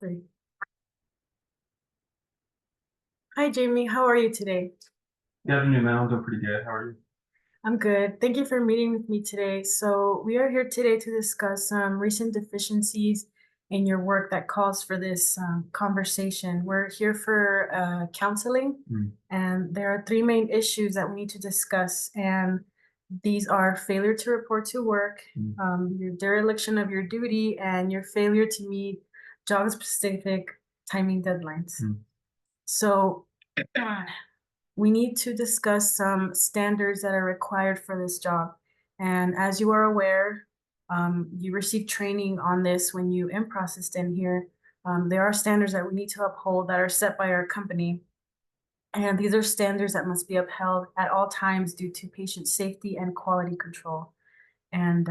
Three. Hi, Jamie. How are you today? Good afternoon, man. I'm doing pretty good. How are you? I'm good. Thank you for meeting with me today. So, we are here today to discuss some recent deficiencies in your work that calls for this conversation. We're here for counseling, Mm, and there are three main issues that we need to discuss. And these are failure to report to work, mm, your dereliction of your duty, and your failure to meet job specific timing deadlines. mm, So, we need to discuss some standards that are required for this job. And as you are aware, you received training on this when you in-processed in here. There are standards that we need to uphold that are set by our company. And these are standards that must be upheld at all times due to patient safety and quality control. And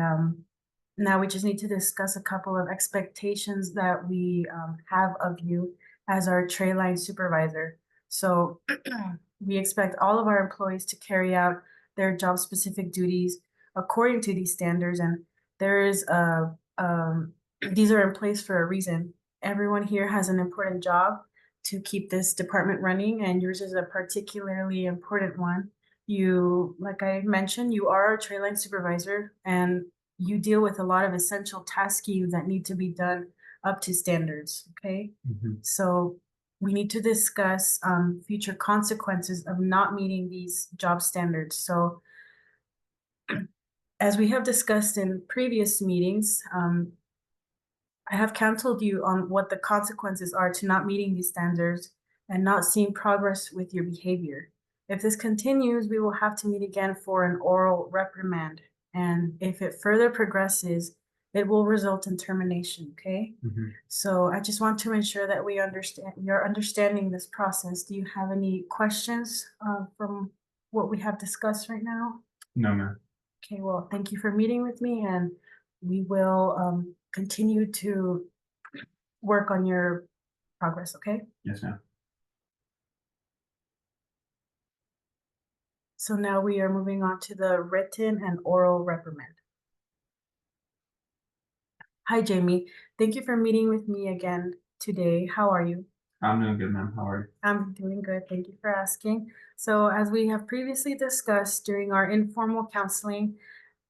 now we just need to discuss a couple of expectations that we have of you as our tray line supervisor. So we expect all of our employees to carry out their job specific duties according to these standards. And there is these are in place for a reason. Everyone here has an important job to keep this department running, and yours is a particularly important one. You, like I mentioned, you are a tray line supervisor, and you deal with a lot of essential tasking that need to be done up to standards. Okay. mhm. So we need to discuss future consequences of not meeting these job standards. So, as we have discussed in previous meetings, I have counseled you on what the consequences are to not meeting these standards and not seeing progress with your behavior. If this continues, we will have to meet again for an oral reprimand. And if it further progresses, it will result in termination. Okay. Mhm. So I just want to ensure that you're understanding this process. Do you have any questions from what we have discussed right now? No, man. Okay, well, thank you for meeting with me, and we will continue to work on your progress, okay? Yes, ma'am. So now we are moving on to the written and oral reprimand. Hi, Jamie. Thank you for meeting with me again today. How are you? I'm doing good, ma'am. How are you? I'm doing good. Thank you for asking. So, as we have previously discussed during our informal counseling,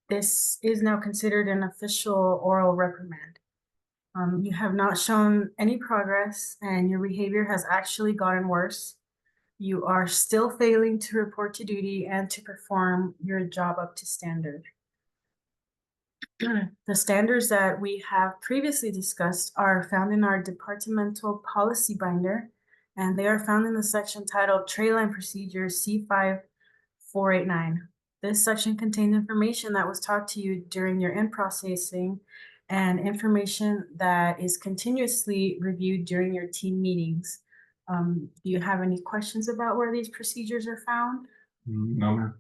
this is now considered an official oral reprimand. You have not shown any progress, and your behavior has actually gotten worse. You are still failing to report to duty and to perform your job up to standard. The standards that we have previously discussed are found in our departmental policy binder, and they are found in the section titled Tray Line Procedures C5489. This section contains information that was taught to you during your in-processing and information that is continuously reviewed during your team meetings. Do you have any questions about where these procedures are found? No, ma'am.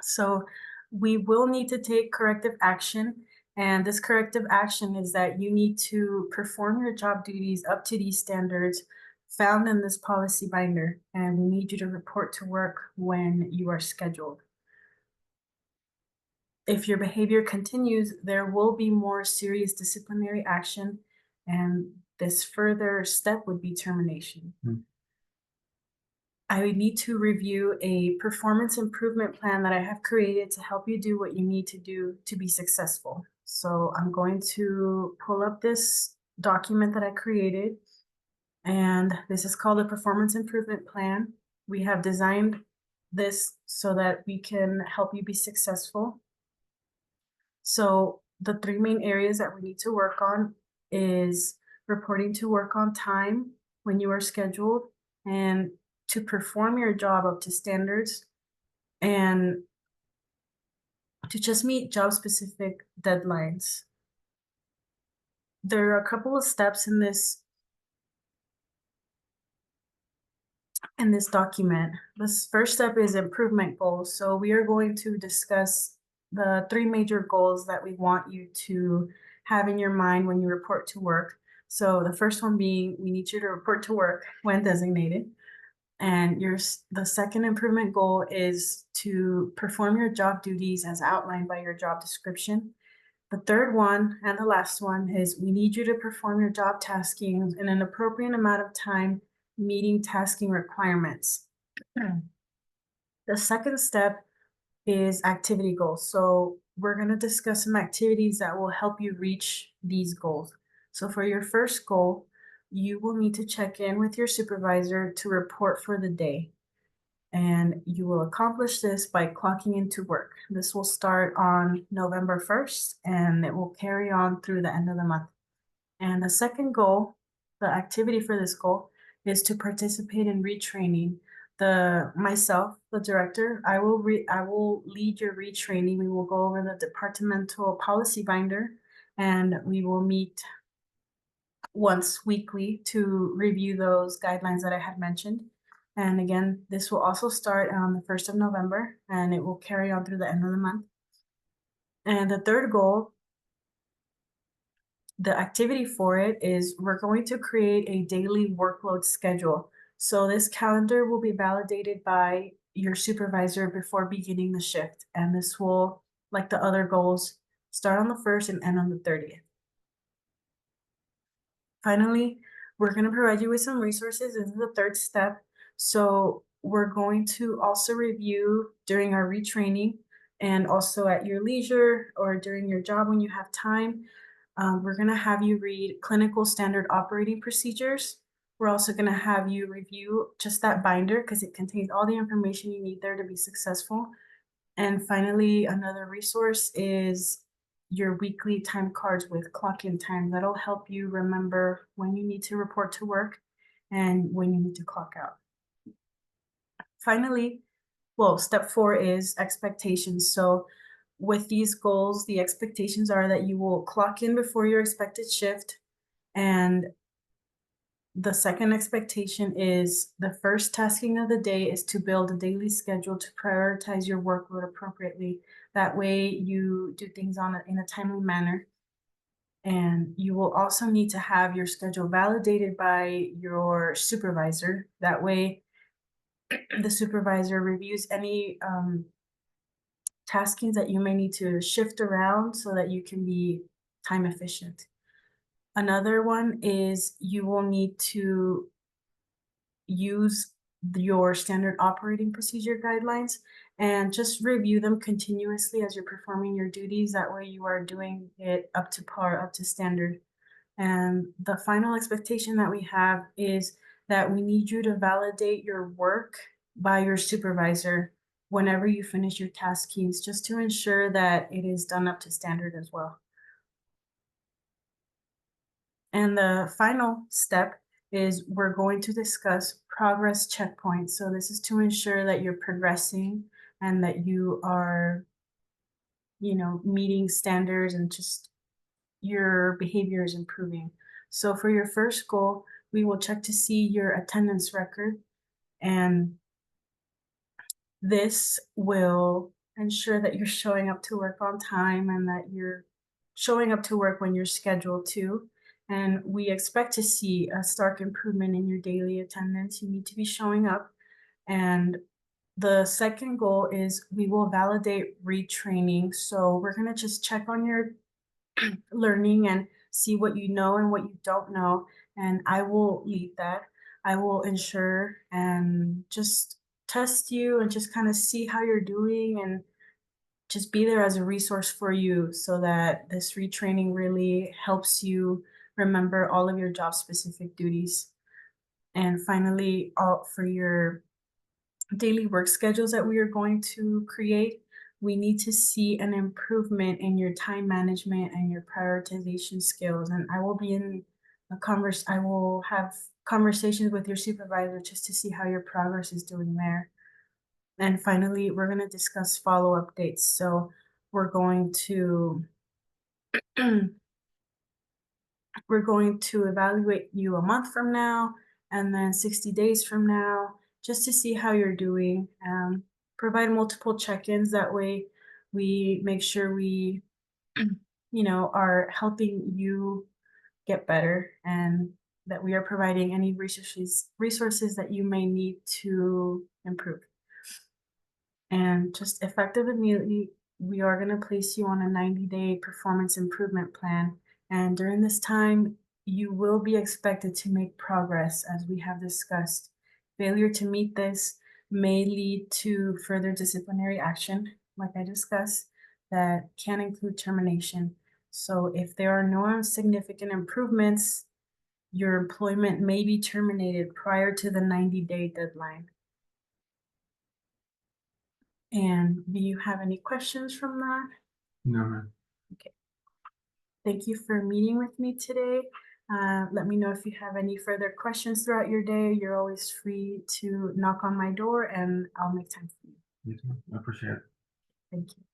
So we will need to take corrective action. And this corrective action is that you need to perform your job duties up to these standards found in this policy binder. And we need you to report to work when you are scheduled. If your behavior continues, there will be more serious disciplinary action. And this further step would be termination. Mm, I would need to review a performance improvement plan that I have created to help you do what you need to do to be successful. So I'm going to pull up this document that I created, and this is called a performance improvement plan. We have designed this so that we can help you be successful. So the three main areas that we need to work on is reporting to work on time when you are scheduled, and to perform your job up to standards, and to just meet job specific deadlines. There are a couple of steps in this document. This first step is improvement goals. So we are going to discuss the three major goals that we want you to have in your mind when you report to work. So the first one being, we need you to report to work when designated. And the second improvement goal is to perform your job duties as outlined by your job description. The third one and the last one is we need you to perform your job taskings in an appropriate amount of time, meeting tasking requirements. The second step is activity goals. So we're going to discuss some activities that will help you reach these goals. So for your first goal, you will need to check in with your supervisor to report for the day. And you will accomplish this by clocking into work. This will start on November 1st and it will carry on through the end of the month. And the second goal, the activity for this goal, is to participate in retraining. The director, I will lead your retraining. We will go over the departmental policy binder and we will meet once weekly to review those guidelines that I had mentioned. And again, this will also start on the 1st of November and it will carry on through the end of the month. And the third goal, the activity for it is we're going to create a daily workload schedule. So this calendar will be validated by your supervisor before beginning the shift. And this will, like the other goals, start on the 1st and end on the 30th. Finally, we're going to provide you with some resources. This is the third step. So we're going to also review during our retraining and also at your leisure or during your job when you have time. We're going to have you read clinical standard operating procedures. We're also going to have you review just that binder because it contains all the information you need there to be successful. And finally, another resource is your weekly time cards with clock in time. That'll help you remember when you need to report to work and when you need to clock out. Finally, well, step 4 is expectations. So with these goals, the expectations are that you will clock in before your expected shift. And the second expectation is the first tasking of the day is to build a daily schedule to prioritize your workload appropriately. That way you do things in a timely manner. And you will also need to have your schedule validated by your supervisor. That way the supervisor reviews any taskings that you may need to shift around so that you can be time efficient. Another one is you will need to use your standard operating procedure guidelines and just review them continuously as you're performing your duties. That way you are doing it up to par, up to standard. And the final expectation that we have is that we need you to validate your work by your supervisor whenever you finish your task keys, just to ensure that it is done up to standard as well. And the final step is we're going to discuss progress checkpoints. So this is to ensure that you're progressing and that you are, meeting standards and just your behavior is improving. So for your first goal, we will check to see your attendance record, and this will ensure that you're showing up to work on time and that you're showing up to work when you're scheduled to. And we expect to see a stark improvement in your daily attendance. You need to be showing up. And the second goal is we will validate retraining. So we're going to just check on your learning and see what you know and what you don't know. And I will lead that. I will ensure and just test you and just kind of see how you're doing and just be there as a resource for you so that this retraining really helps you remember all of your job specific duties. And finally, all for your daily work schedules that we are going to create, we need to see an improvement in your time management and your prioritization skills. And I will be in I will have conversations with your supervisor just to see how your progress is doing there. And finally, we're going to discuss follow-up dates. So we're going to we're going to evaluate you a month from now and then 60 days from now just to see how you're doing. Provide multiple check-ins. That way we make sure we, are helping you get better and that we are providing any resources that you may need to improve. And just effective we are going to place you on a 90-day performance improvement plan. And during this time, you will be expected to make progress, as we have discussed. Failure to meet this may lead to further disciplinary action, like I discussed, that can include termination. So if there are no significant improvements, your employment may be terminated prior to the 90-day deadline. And do you have any questions from that? No, ma'am. Okay. Thank you for meeting with me today. Let me know if you have any further questions throughout your day. You're always free to knock on my door and I'll make time for you. You too. I appreciate it. Thank you.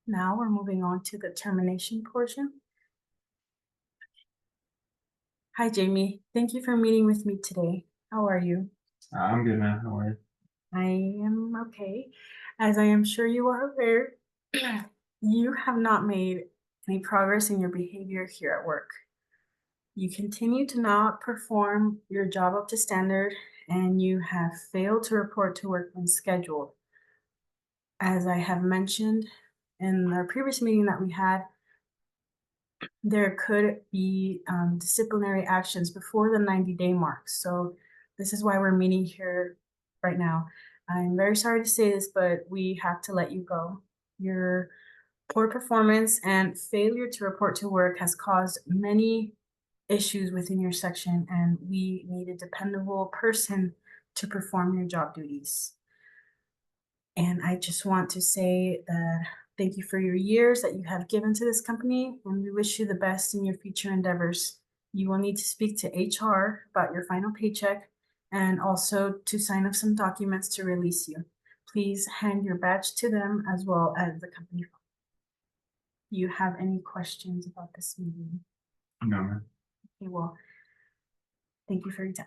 Now we're moving on to the termination portion. Hi, Jamie. Thank you for meeting with me today. How are you? I'm good, man. How are you? I am okay. As I am sure you are aware, you have not made any progress in your behavior here at work. You continue to not perform your job up to standard, and you have failed to report to work when scheduled. As I have mentioned in our previous meeting that we had, there could be disciplinary actions before the 90-day mark. So this is why we're meeting here right now. I'm very sorry to say this, but we have to let you go. Your poor performance and failure to report to work has caused many issues within your section, and we need a dependable person to perform your job duties. And I just want to say that thank you for your years that you have given to this company, and we wish you the best in your future endeavors. You will need to speak to HR about your final paycheck and also to sign up some documents to release you. Please hand your badge to them as well as the company. Do you have any questions about this meeting? No, ma'am. Okay, well, thank you for your time.